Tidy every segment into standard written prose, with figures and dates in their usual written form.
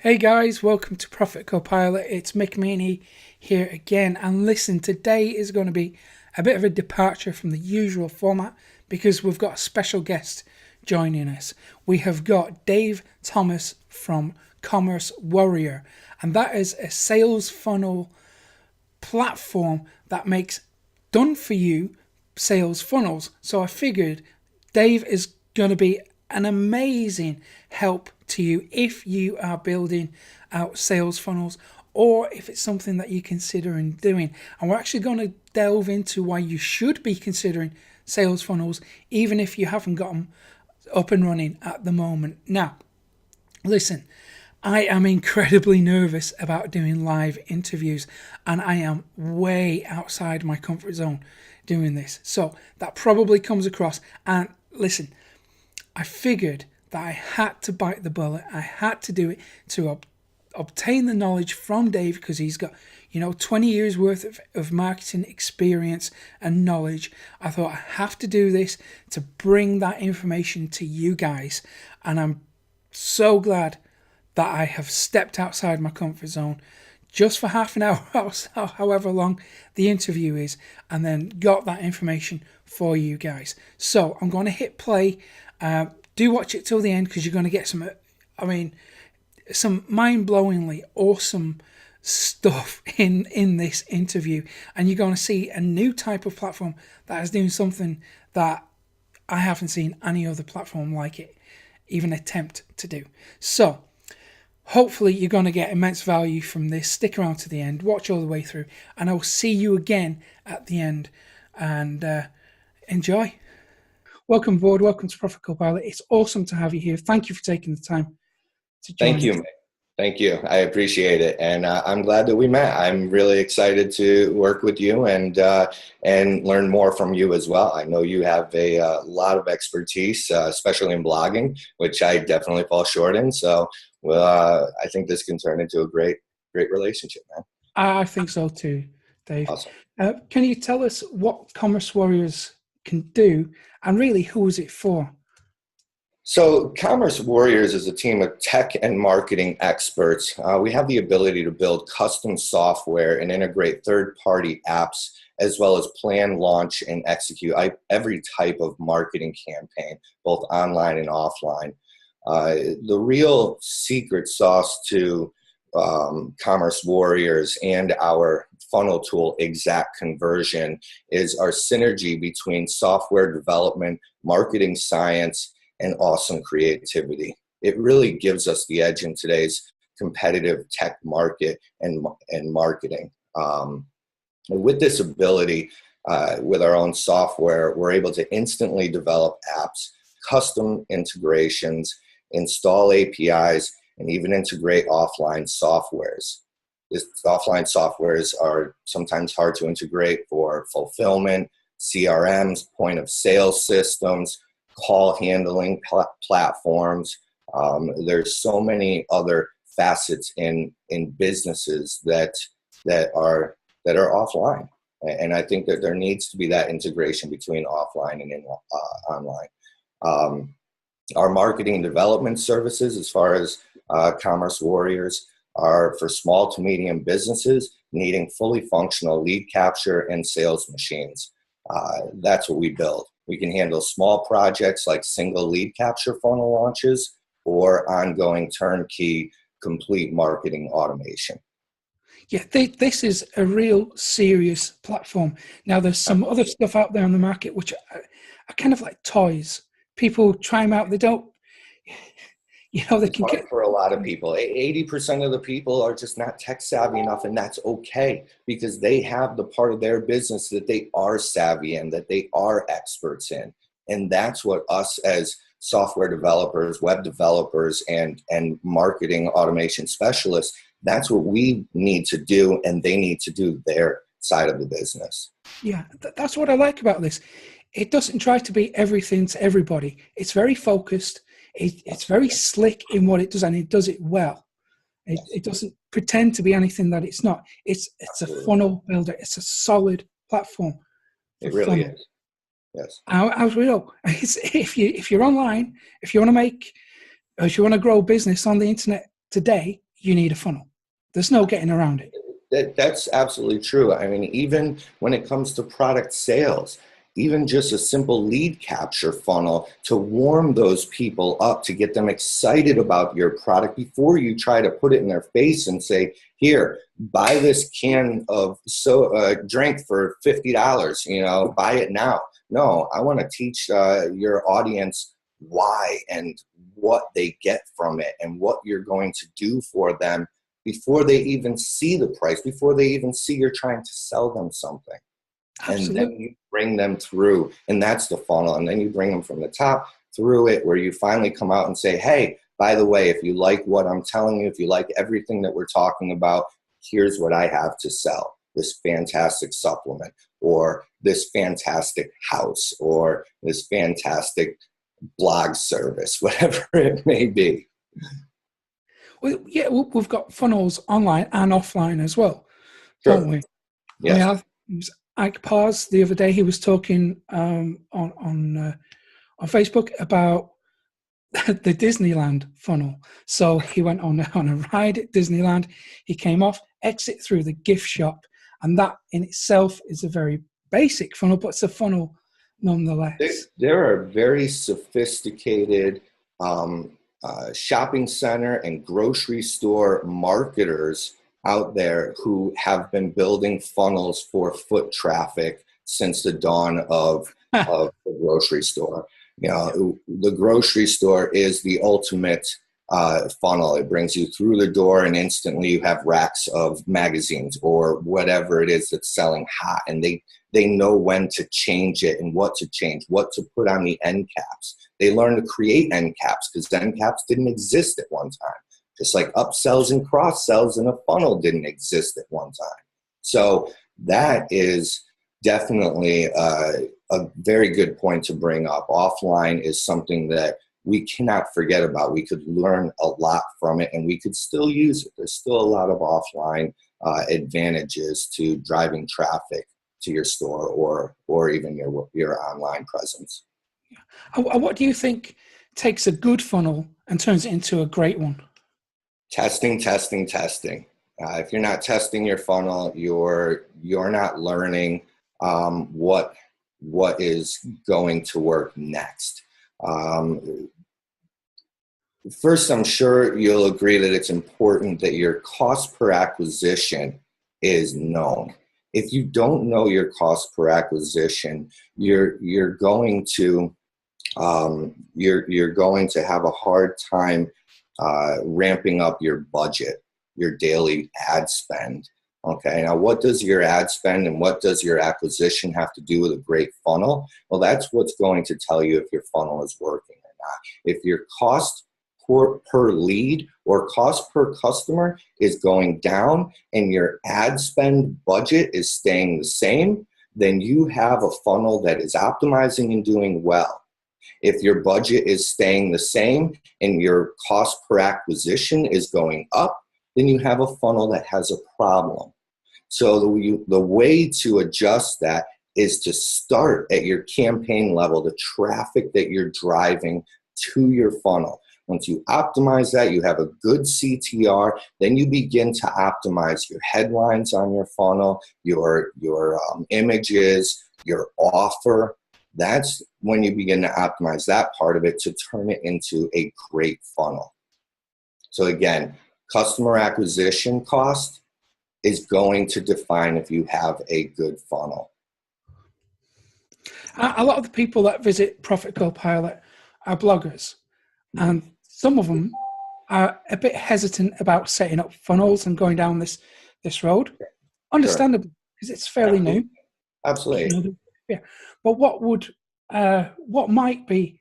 Hey guys, welcome to Profit Copilot. It's Mick Meaney here again. And listen, today is going to be a bit of a departure from the usual format because we've got a special guest joining us. We have got Dave Thomas from Commerce Warrior, and that is a sales funnel platform that makes done for you sales funnels. So I figured Dave is going to be an amazing help to you if you are building out sales funnels or if it's something that you're considering doing. And we're actually going to delve into why you should be considering sales funnels even if you haven't got them up and running at the moment. Now, listen, I am incredibly nervous about doing live interviews and I am way outside my comfort zone doing this. So that probably comes across. And listen, I figured that I had to bite the bullet. I had to do it to obtain the knowledge from Dave because he's got, 20 years worth of marketing experience and knowledge. I thought I have to do this to bring that information to you guys. And I'm so glad that I have stepped outside my comfort zone just for half an hour, however long the interview is, and then got that information for you guys. So I'm going to hit play. Do watch it till the end because you're going to get some mind-blowingly awesome stuff in this interview, and you're going to see a new type of platform that is doing something that I haven't seen any other platform like it even attempt to do. So hopefully you're going to get immense value from this. Stick around to the end, watch all the way through, and I'll see you again at the end, and enjoy. Welcome aboard. Welcome to Profit Copilot. It's awesome to have you here. Thank you for taking the time to join Thank you, us. Mick. Thank you. I appreciate it, and I'm glad that we met. I'm really excited to work with you and learn more from you as well. I know you have a lot of expertise, especially in blogging, which I definitely fall short in. So, I think this can turn into a great relationship, man. I think so too, Dave. Awesome. Can you tell us what Commerce Warriors can do, and really who is it for? So Commerce Warriors is a team of tech and marketing experts. We have the ability to build custom software and integrate third-party apps, as well as plan, launch, and execute every type of marketing campaign, both online and offline. The real secret sauce to Commerce Warriors and our funnel tool, Exact Conversion, is our synergy between software development, marketing science, and awesome creativity. It really gives us the edge in today's competitive tech market and marketing. With this ability, with our own software, we're able to instantly develop apps, custom integrations, install APIs, and even integrate offline softwares. These offline softwares are sometimes hard to integrate for fulfillment, CRMs, point of sale systems, call handling platforms. There's so many other facets in businesses that are offline, and I think that there needs to be that integration between offline and online. Our marketing and development services, as far as Commerce Warriors, are for small to medium businesses needing fully functional lead capture and sales machines. That's what we build. We can handle small projects like single lead capture funnel launches or ongoing turnkey complete marketing automation. Yeah, this is a real serious platform. Now, there's some other stuff out there on the market which are kind of like toys. People try them out. They don't, they can get. For a lot of people, 80% of the people are just not tech savvy enough, and that's okay because they have the part of their business that they are savvy in, that they are experts in. And that's what us as software developers, web developers, and marketing automation specialists, that's what we need to do, and they need to do their side of the business. Yeah, that's what I like about this. It doesn't try to be everything to everybody. It's very focused. It's very slick in what it does, and it does it well. It doesn't pretend to be anything that it's not. It's a funnel builder. It's a solid platform. It really is. Yes. As we know, if you're online, if you want to grow a business on the internet today, you need a funnel. There's no getting around it. That's absolutely true. I mean, even when it comes to product sales, even just a simple lead capture funnel to warm those people up, to get them excited about your product before you try to put it in their face and say, here, buy this can of drink for $50, buy it now. No, I want to teach your audience why and what they get from it and what you're going to do for them before they even see the price, before they even see you're trying to sell them something. Absolutely. And then you bring them through, and that's the funnel. And then you bring them from the top through it, where you finally come out and say, hey, by the way, if you like what I'm telling you, if you like everything that we're talking about, here's what I have to sell. This fantastic supplement, or this fantastic house, or this fantastic blog service, whatever it may be. Well, yeah, we've got funnels online and offline as well, Sure. don't we? Yes. I mean, Ike Pars the other day. He was talking on Facebook about the Disneyland funnel. So he went on a ride at Disneyland. He came off, exit through the gift shop, and that in itself is a very basic funnel, but it's a funnel nonetheless. There are very sophisticated shopping center and grocery store marketers out there who have been building funnels for foot traffic since the dawn of the grocery store. The grocery store is the ultimate funnel. It brings you through the door, and instantly you have racks of magazines or whatever it is that's selling hot, and they know when to change it and what to change, what to put on the end caps. They learn to create end caps because end caps didn't exist at one time. Just like upsells and cross sells in a funnel didn't exist at one time. So that is definitely a very good point to bring up. Offline is something that we cannot forget about. We could learn a lot from it, and we could still use it. There's still a lot of offline advantages to driving traffic to your store or even your online presence. What do you think takes a good funnel and turns it into a great one? Testing. If you're not testing your funnel, you're not learning what is going to work next. First, I'm sure you'll agree that it's important that your cost per acquisition is known. If you don't know your cost per acquisition, you're going to have a hard time ramping up your budget, your daily ad spend. Okay, now what does your ad spend and what does your acquisition have to do with a great funnel? Well, that's what's going to tell you if your funnel is working or not. If your cost per lead or cost per customer is going down and your ad spend budget is staying the same, then you have a funnel that is optimizing and doing well. If your budget is staying the same and your cost per acquisition is going up, then you have a funnel that has a problem. So the way to adjust that is to start at your campaign level, the traffic that you're driving to your funnel. Once you optimize that, you have a good CTR, then you begin to optimize your headlines on your funnel, your images, your offer. That's when you begin to optimize that part of it to turn it into a great funnel. So again, customer acquisition cost is going to define if you have a good funnel. A lot of the people that visit Profit Copilot are bloggers, and some of them are a bit hesitant about setting up funnels and going down this road. Understandable, because it's fairly new. Absolutely. Yeah. But what might be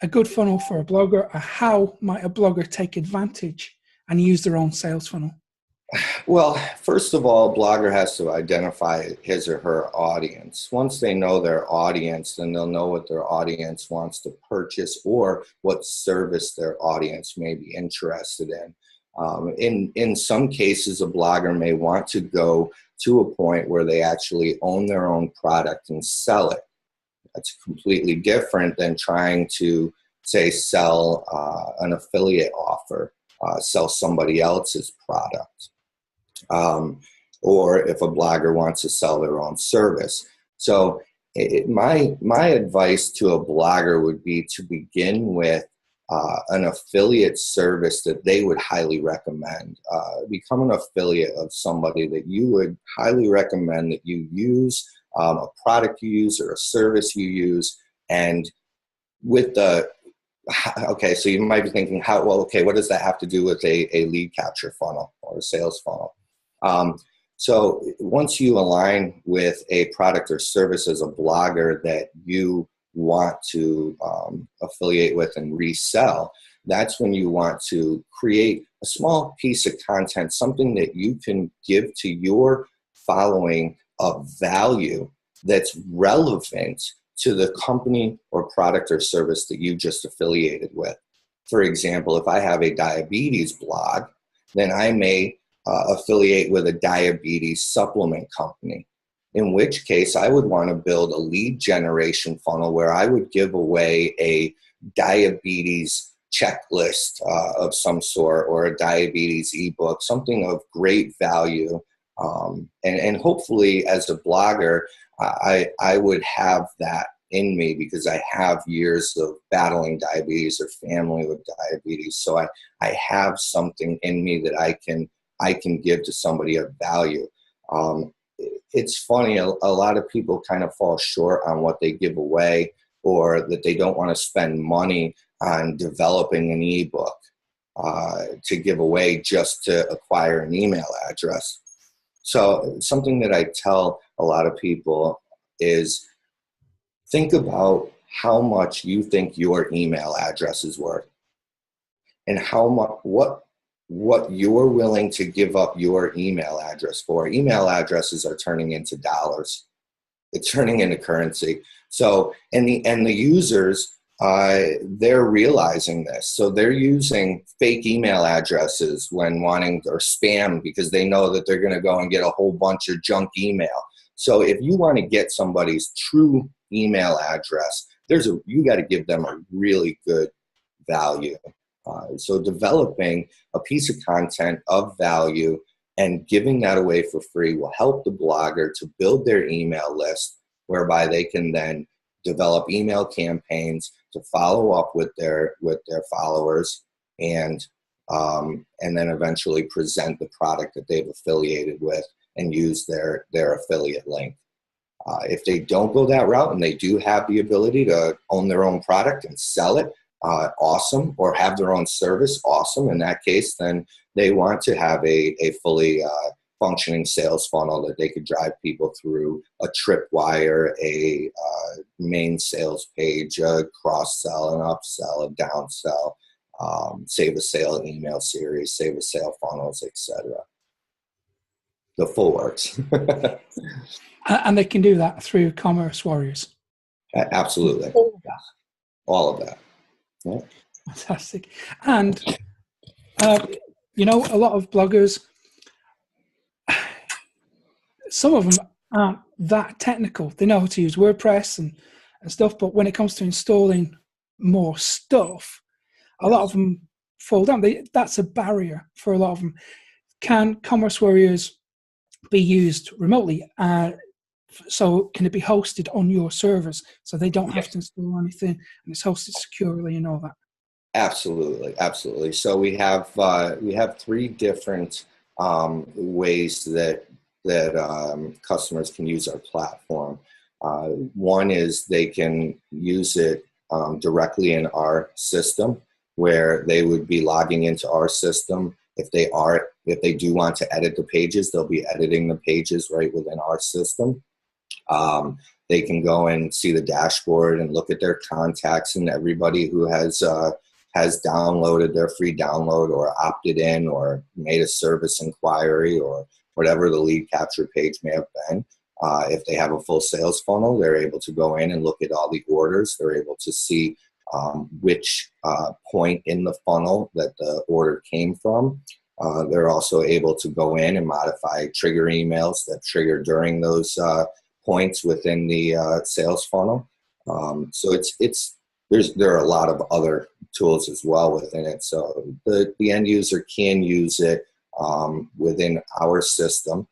a good funnel for a blogger, or how might a blogger take advantage and use their own sales funnel? Well, first of all, a blogger has to identify his or her audience. Once they know their audience, then they'll know what their audience wants to purchase or what service their audience may be interested in. In some cases, a blogger may want to go to a point where they actually own their own product and sell it. That's completely different than trying to, say, sell an affiliate offer. sell somebody else's product. Or if a blogger wants to sell their own service. So my advice to a blogger would be to begin with an affiliate service that they would highly recommend. Become an affiliate of somebody that you would highly recommend that you use, a product you use or a service you use. And with okay, so you might be thinking, what does that have to do with a lead capture funnel or a sales funnel? So once you align with a product or service as a blogger that you want to affiliate with and resell, that's when you want to create a small piece of content, something that you can give to your following of value that's relevant to the company or product or service that you just affiliated with. For example, if I have a diabetes blog, then I may affiliate with a diabetes supplement company, in which case I would want to build a lead generation funnel where I would give away a diabetes checklist of some sort, or a diabetes ebook, something of great value. And hopefully as a blogger, I would have that in me because I have years of battling diabetes or family with diabetes. So I have something in me that I can give to somebody of value. It's funny, a lot of people kind of fall short on what they give away, or that they don't want to spend money on developing an ebook to give away just to acquire an email address. So something that I tell a lot of people is think about how much you think your email address is worth, and how much what you're willing to give up your email address for. Email addresses are turning into dollars. It's turning into currency. So, and the users, they're realizing this. So they're using fake email addresses when wanting, or spam, because they know that they're going to go and get a whole bunch of junk email. So if you want to get somebody's true email address, you got to give them a really good value. So developing a piece of content of value and giving that away for free will help the blogger to build their email list, whereby they can then develop email campaigns to follow up with their followers, and then eventually present the product that they've affiliated with and use their affiliate link. If they don't go that route and they do have the ability to own their own product and sell it, awesome, or have their own service, awesome. In that case, then they want to have a fully functioning sales funnel that they could drive people through: a tripwire, a main sales page, a cross-sell, an upsell, a downsell, save a sale email series, save a sale funnels, etc. The full works. And they can do that through Commerce Warriors. Absolutely. All of that. Yeah. Fantastic. And, a lot of bloggers, some of them aren't that technical. They know how to use WordPress and stuff, but when it comes to installing more stuff, a lot of them fall down. That's a barrier for a lot of them. Can Commerce Warriors be used remotely? So can it be hosted on your servers so they don't have to install anything, and it's hosted securely and all that? Absolutely. So we have 3 different ways that customers can use our platform. One is they can use it directly in our system, where they would be logging into our system. If they do want to edit the pages, they'll be editing the pages right within our system. They can go and see the dashboard and look at their contacts and everybody who has downloaded their free download, or opted in, or made a service inquiry, or whatever the lead capture page may have been. If they have a full sales funnel, they're able to go in and look at all the orders. They're able to see which point in the funnel that the order came from. They're also able to go in and modify trigger emails that trigger during those points within the sales funnel. So there are a lot of other tools as well within it. So the end user can use it within our system.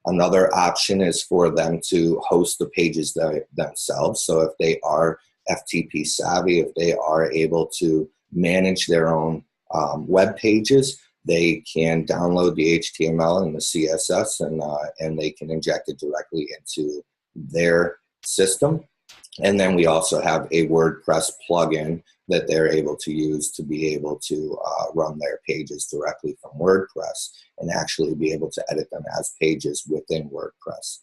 Another option is for them to host the pages themselves. So if they are FTP savvy, if they are able to manage their own web pages, they can download the HTML and the CSS, and they can inject it directly into their system. And then we also have a WordPress plugin that they're able to use to be able to run their pages directly from WordPress and actually be able to edit them as pages within WordPress.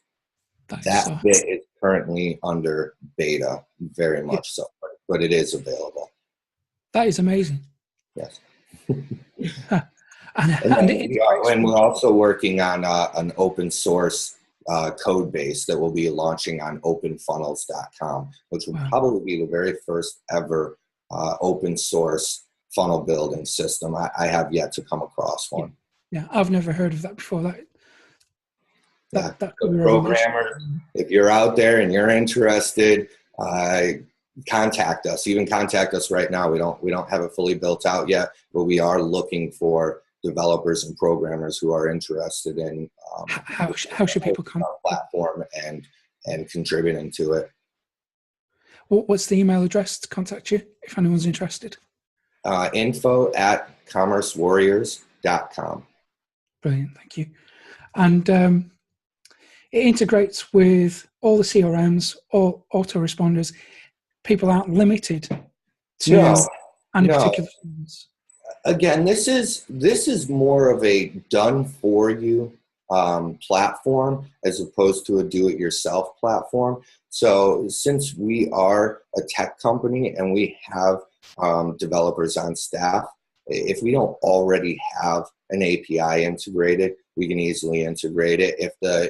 That bit is currently under beta, very much so, but it is available. That is amazing. Yes. and we're also working on an open source code base that will be launching on openfunnels.com, which will probably be the very first ever open source funnel building system. I have yet to come across one. Yeah, I've never heard of that before. That could be programmers, if you're out there and you're interested, contact us. Even contact us right now. We don't have it fully built out yet, but we are looking for developers and programmers who are interested in how should people come our platform and contributing to it. What's the email address to contact you if anyone's interested? info@commercewarriors.com. Brilliant, thank you. And it integrates with all the CRMs, all autoresponders. People aren't limited to any particular things. Again, this is more of a done for you platform as opposed to a do-it-yourself platform. So since we are a tech company and we have developers on staff, if we don't already have an API integrated, we can easily integrate it. If the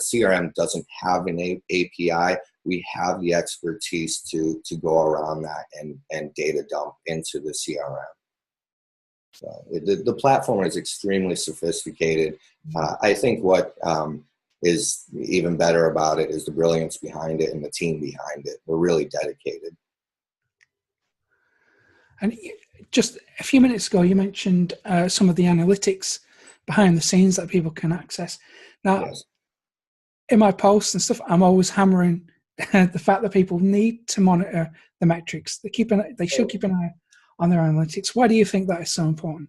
CRM doesn't have an API, we have the expertise to go around that and data dump into the CRM. So the platform is extremely sophisticated. I think what is even better about it is the brilliance behind it and the team behind it. We're really dedicated. And just a few minutes ago, you mentioned some of the analytics behind the scenes that people can access. Now, in my posts and stuff, I'm always hammering the fact that people need to monitor the metrics. They should keep an eye on their analytics. Why do you think that is so important?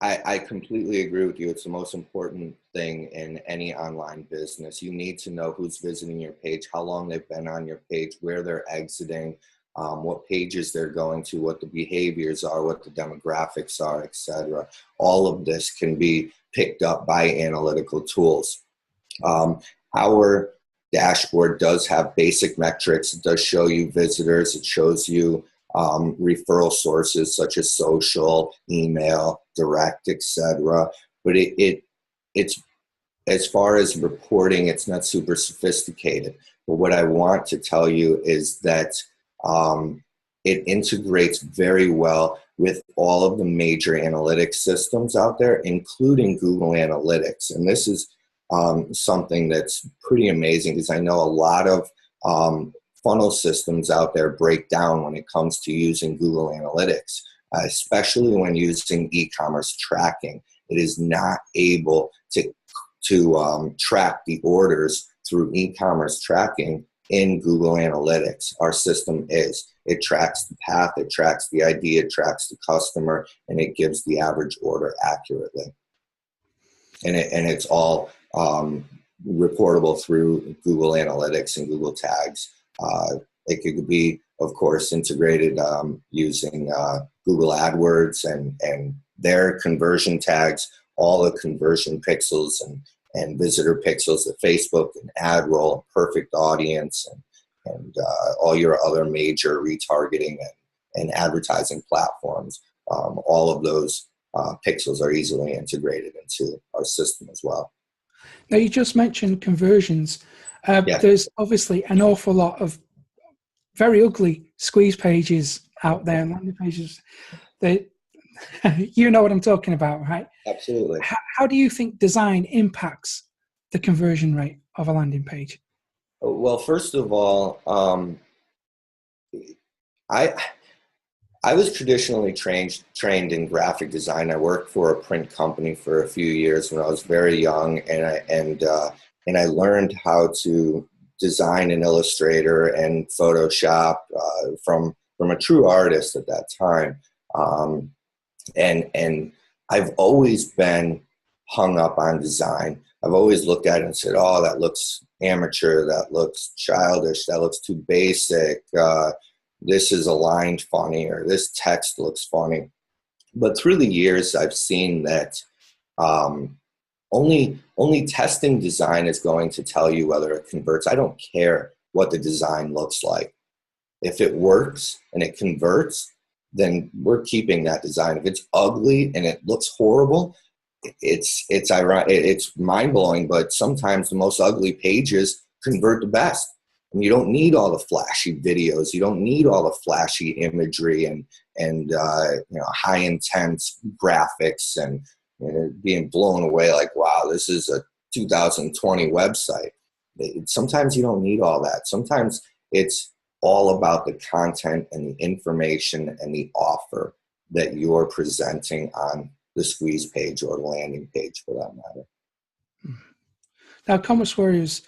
I completely agree with you. It's the most important thing in any online business. You need to know who's visiting your page, how long they've been on your page, where they're exiting, what pages they're going to, what the behaviors are, what the demographics are, etc. All of this can be picked up by analytical tools. Our dashboard does have basic metrics. It does show you visitors. It shows you referral sources such as social, email, direct, etc. But it's as far as reporting, it's not super sophisticated. But what I want to tell you is that it integrates very well with all of the major analytics systems out there, including Google Analytics. And this is something that's pretty amazing because I know a lot of funnel systems out there break down when it comes to using Google Analytics, especially when using e-commerce tracking. It is not able to track the orders through e-commerce tracking in Google Analytics. Our system is. It tracks the path, it tracks the ID, it tracks the customer, and it gives the average order accurately. And it's all reportable through Google Analytics and Google Tags. It could be, of course, integrated using Google AdWords and their conversion tags, all the conversion pixels and visitor pixels, the Facebook and AdRoll, Perfect Audience, and all your other major retargeting and advertising platforms. All of those pixels are easily integrated into our system as well. Now, you just mentioned conversions. There's obviously an awful lot of very ugly squeeze pages out there, landing pages. You know what I'm talking about, right? Absolutely. How do you think design impacts the conversion rate of a landing page? Well, first of all, I I was traditionally trained in graphic design. I worked for a print company for a few years when I was very young, and I learned how to design in Illustrator and Photoshop from a true artist at that time. Um, and I've always been hung up on design. I've always looked at it and said, "Oh, that looks amateur. That looks childish. That looks too basic. This is aligned funny, or this text looks funny." But through the years, I've seen that um, only testing design is going to tell you whether it converts. I don't care what the design looks like. If it works and it converts, then we're keeping that design. If it's ugly and it looks horrible, it's ironic. It's mind blowing. But sometimes the most ugly pages convert the best. And you don't need all the flashy videos. You don't need all the flashy imagery and high intense graphics and being blown away like, wow, this is a 2020 website. Sometimes you don't need all that. Sometimes it's all about the content and the information and the offer that you're presenting on the squeeze page or the landing page for that matter. Now, Commerce Warriors,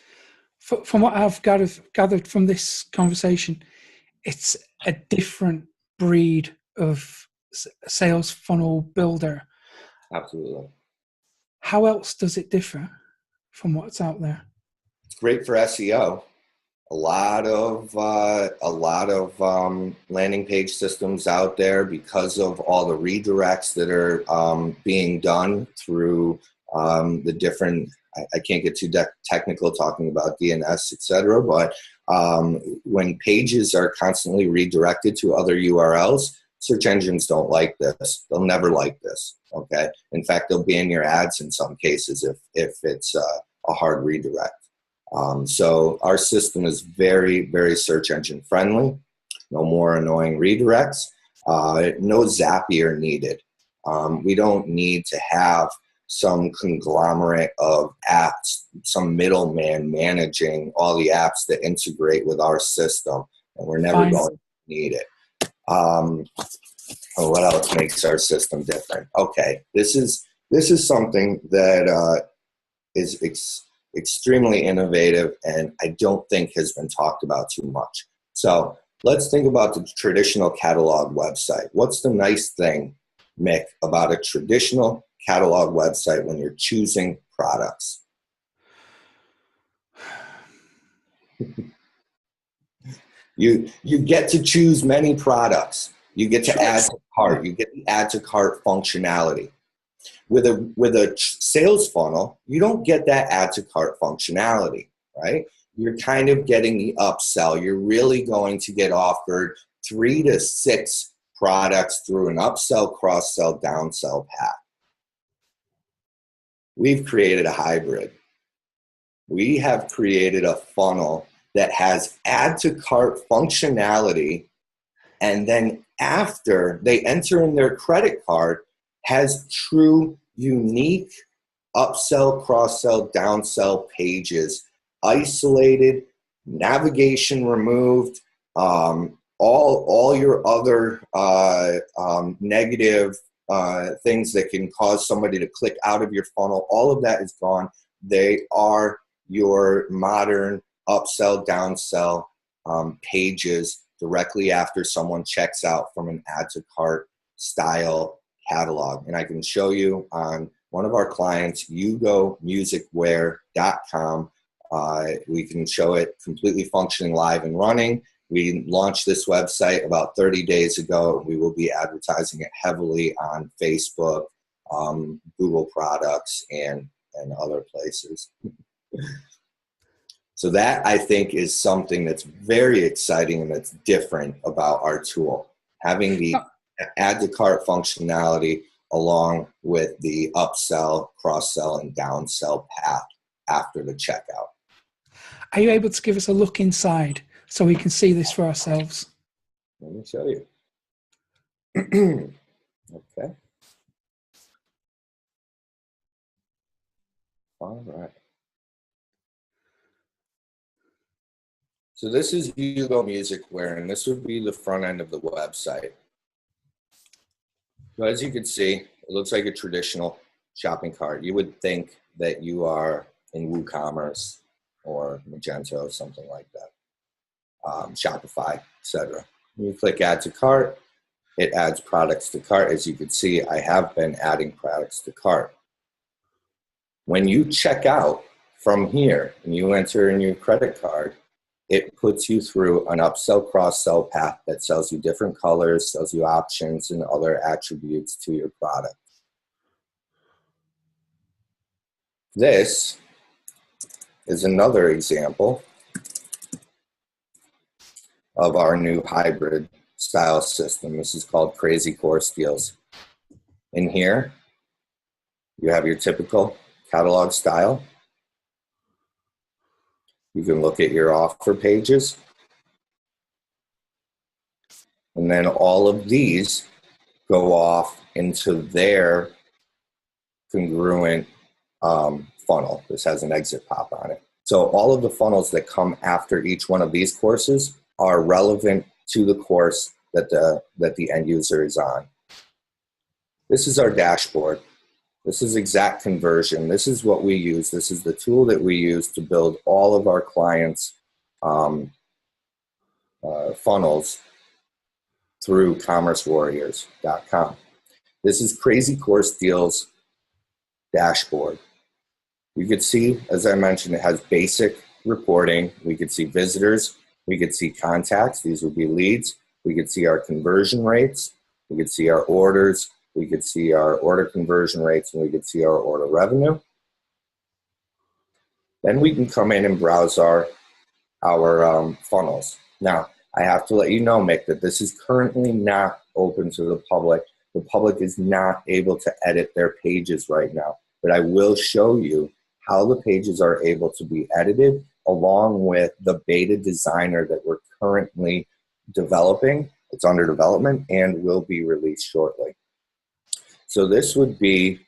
from what I've gathered from this conversation, it's a different breed of sales funnel builder. Absolutely. How else does it differ from what's out there? It's great for SEO. A lot of landing page systems out there, because of all the redirects that are being done through the different. I can't get too technical talking about DNS, etc. But when pages are constantly redirected to other URLs, search engines don't like this. They'll never like this. Okay. In fact, they'll ban your ads in some cases if it's a hard redirect. So our system is very, very search engine friendly. No more annoying redirects. No Zapier needed. We don't need to have some conglomerate of apps, some middleman managing all the apps that integrate with our system, and we're never going to need it. What else makes our system different? Okay, this is something that is extremely innovative and I don't think has been talked about too much. So let's think about the traditional catalog website. What's the nice thing, Mick, about a traditional catalog website when you're choosing products? You get to choose many products. You get to add to cart. You get the add to cart functionality. With a sales funnel, you don't get that add to cart functionality, right? You're kind of getting the upsell. You're really going to get offered 3 to 6 products through an upsell, cross-sell, downsell path. We've created a hybrid. We have created a funnel that has add to cart functionality, and then after they enter in their credit card, has true, unique upsell, cross-sell, downsell pages, isolated, navigation removed, all your other negative things that can cause somebody to click out of your funnel, all of that is gone. They are your modern upsell, downsell pages directly after someone checks out from an add to cart style catalog. And I can show you on one of our clients, hugomusicwear.com. We can show it completely functioning live and running. We launched this website about 30 days ago. We will be advertising it heavily on Facebook, Google products, and other places. So that, I think, is something that's very exciting and that's different about our tool. Having the add to cart functionality along with the upsell, cross-sell, and downsell path after the checkout. Are you able to give us a look inside so we can see this for ourselves? Let me show you. Okay. All right. So this is Hugo Music Wear, and this would be the front end of the website. So as you can see, it looks like a traditional shopping cart. You would think that you are in WooCommerce or Magento or something like that, Shopify, etc. You click Add to Cart, it adds products to cart. As you can see, I have been adding products to cart. When you check out from here and you enter in your credit card, it puts you through an upsell, cross-sell path that sells you different colors, sells you options and other attributes to your product. This is another example of our new hybrid style system. This is called Crazy Course Deals. In here, you have your typical catalog style. You can look at your offer pages. And then all of these go off into their congruent funnel. This has an exit pop on it. So all of the funnels that come after each one of these courses are relevant to the course that the end user is on. This is our dashboard. This is exact conversion. This is what we use. This is the tool that we use to build all of our clients' funnels through commercewarriors.com. This is Crazy Course Deals dashboard. You could see, as I mentioned, it has basic reporting. We could see visitors. We could see contacts. These would be leads. We could see our conversion rates. We could see our orders. We could see our order conversion rates, and we could see our order revenue. Then we can come in and browse our funnels. Now, I have to let you know, Mick, that this is currently not open to the public. The public is not able to edit their pages right now, but I will show you how the pages are able to be edited along with the beta designer that we're currently developing. It's under development and will be released shortly. So this would be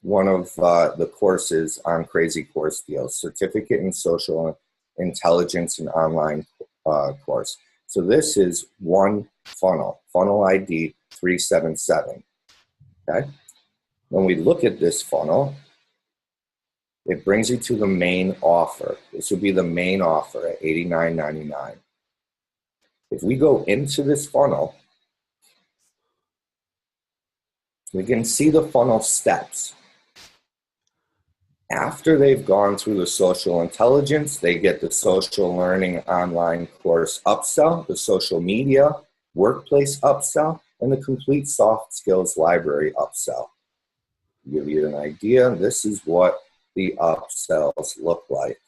one of the courses on Crazy Course Deals, Certificate in Social Intelligence and Online course. So this is one funnel, funnel ID 377, okay? When we look at this funnel, it brings you to the main offer. This would be the main offer at $89.99. If we go into this funnel, we can see the funnel steps. After they've gone through the social intelligence, they get the social learning online course upsell, the social media workplace upsell, and the complete soft skills library upsell. To give you an idea, this is what the upsells look like.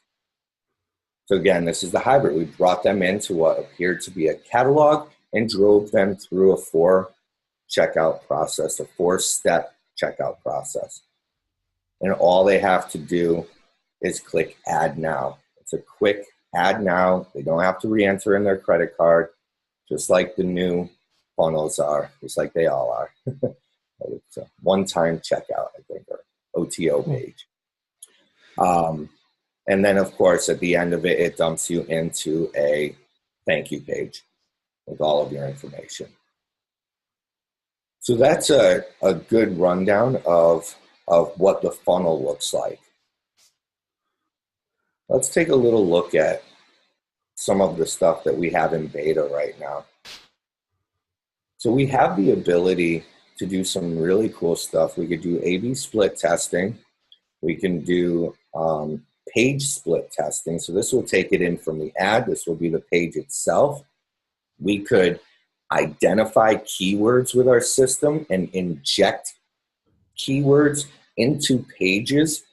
So again, this is the hybrid. We brought them into what appeared to be a catalog and drove them through a four-step checkout process. And all they have to do is click Add Now. It's a quick Add Now. They don't have to re-enter in their credit card, just like the new funnels are, just like they all are. It's a one-time checkout, I think, or OTO page. And then, of course, at the end of it, it dumps you into a thank you page with all of your information. So that's a good rundown of what the funnel looks like. Let's take a little look at some of the stuff that we have in beta right now. So we have the ability to do some really cool stuff. We could do A/B split testing. We can do page split testing. So this will take it in from the ad. This will be the page itself. We could identify keywords with our system and inject keywords into pages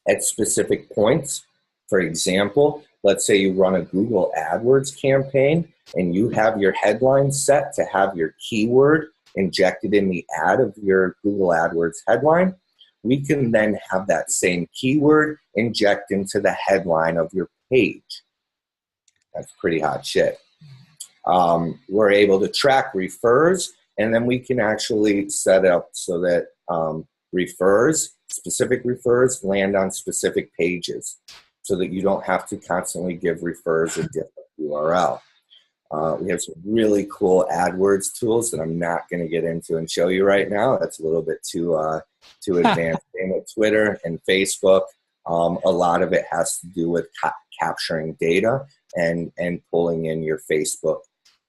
at specific points. For example, let's say you run a Google AdWords campaign and you have your headline set to have your keyword injected in the ad of your Google AdWords headline. We can then have that same keyword inject into the headline of your page. That's pretty hot shit. We're able to track refers, and then we can actually set up so that specific refers land on specific pages so that you don't have to constantly give refers a different URL. We have some really cool AdWords tools that I'm not going to get into and show you right now. That's a little bit too advanced. Same with Twitter and Facebook. A lot of it has to do with capturing data and pulling in your Facebook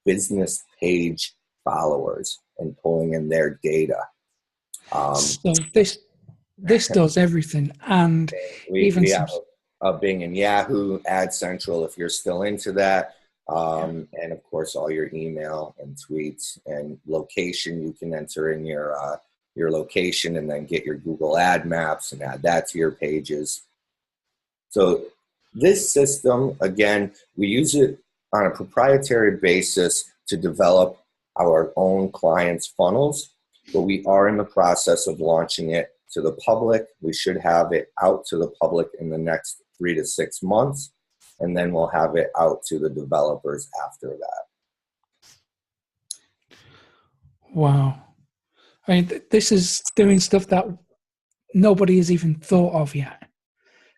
business page followers and pulling in their data. So this does everything, and we have a Bing and Yahoo Ad Central if you're still into that. And of course, all your email and tweets and location. You can enter in your location and then get your Google Ad Maps and add that to your pages. So this system, again, we use it on a proprietary basis to develop our own clients' funnels, but we are in the process of launching it to the public. We should have it out to the public in the next 3 to 6 months, and then we'll have it out to the developers after that. Wow. I mean, this is doing stuff that nobody has even thought of yet.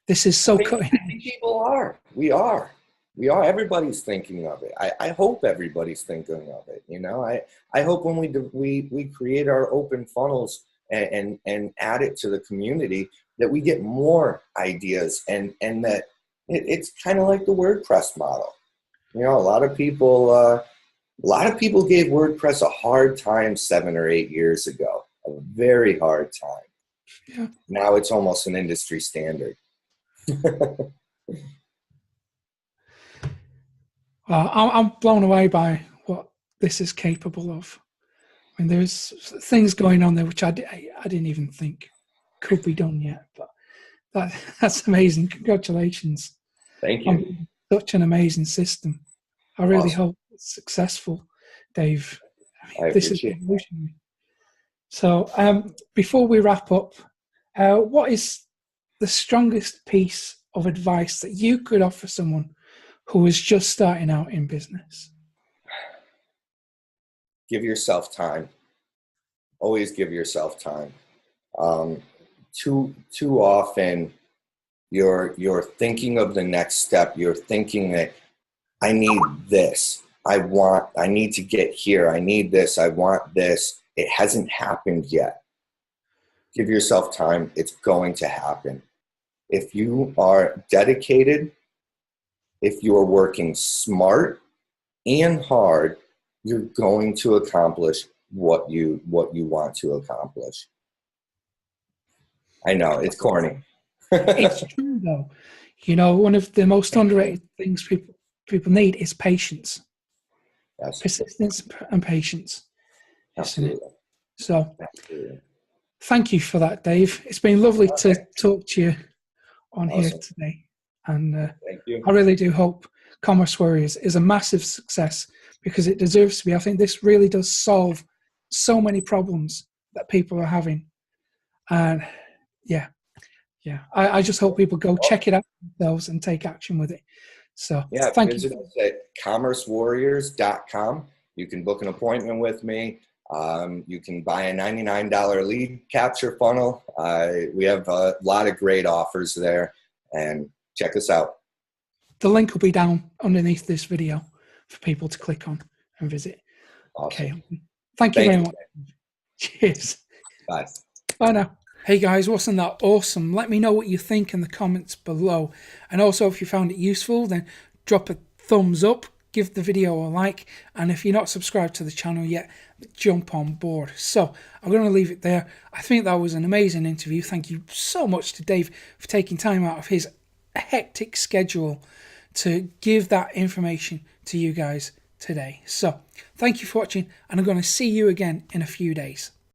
This is so cutting edge. People are. We are. Everybody's thinking of it. I hope everybody's thinking of it. You know, I hope when we create our open funnels and add it to the community, that we get more ideas and that it's kind of like the WordPress model. You know, a lot of people gave WordPress a hard time 7 or 8 years ago, a very hard time. Yeah. Now it's almost an industry standard. I'm blown away by what this is capable of. I mean, there's things going on there which I didn't even think could be done yet. But that's amazing. Congratulations. Thank you. Such an amazing system. I really hope it's successful, Dave. I mean, this is revolutionary. So before we wrap up, what is the strongest piece of advice that you could offer someone who is just starting out in business? Give yourself time. Always give yourself time. Too often you're thinking of the next step. You're thinking that I need this. I need to get here. I need this. I want this. It hasn't happened yet. Give yourself time. It's going to happen. If you are dedicated, if you are working smart and hard, you're going to accomplish what you want to accomplish. I know, it's corny. It's true though. You know, one of the most underrated things people need is patience. Yes. Persistence and patience. Absolutely. So Absolutely. Thank you for that, Dave. It's been lovely to talk to you on here today. And thank you. I really do hope Commerce Warriors is a massive success, because it deserves to be. I think this really does solve so many problems that people are having. And I just hope people go check it out themselves and take action with it. So thank you. Visit us at commercewarriors.com. You can book an appointment with me. You can buy a $99 lead capture funnel. We have a lot of great offers there, and check us out. The link will be down underneath this video for people to click on and visit. Awesome. Okay. Thank you very much. Cheers. Bye. Bye now. Hey guys, wasn't that awesome? Let me know what you think in the comments below. And also, if you found it useful, then drop a thumbs up, give the video a like, and if you're not subscribed to the channel yet, jump on board. So I'm going to leave it there. I think that was an amazing interview. Thank you so much to Dave for taking time out of his hectic schedule to give that information to you guys today. So thank you for watching, and I'm going to see you again in a few days.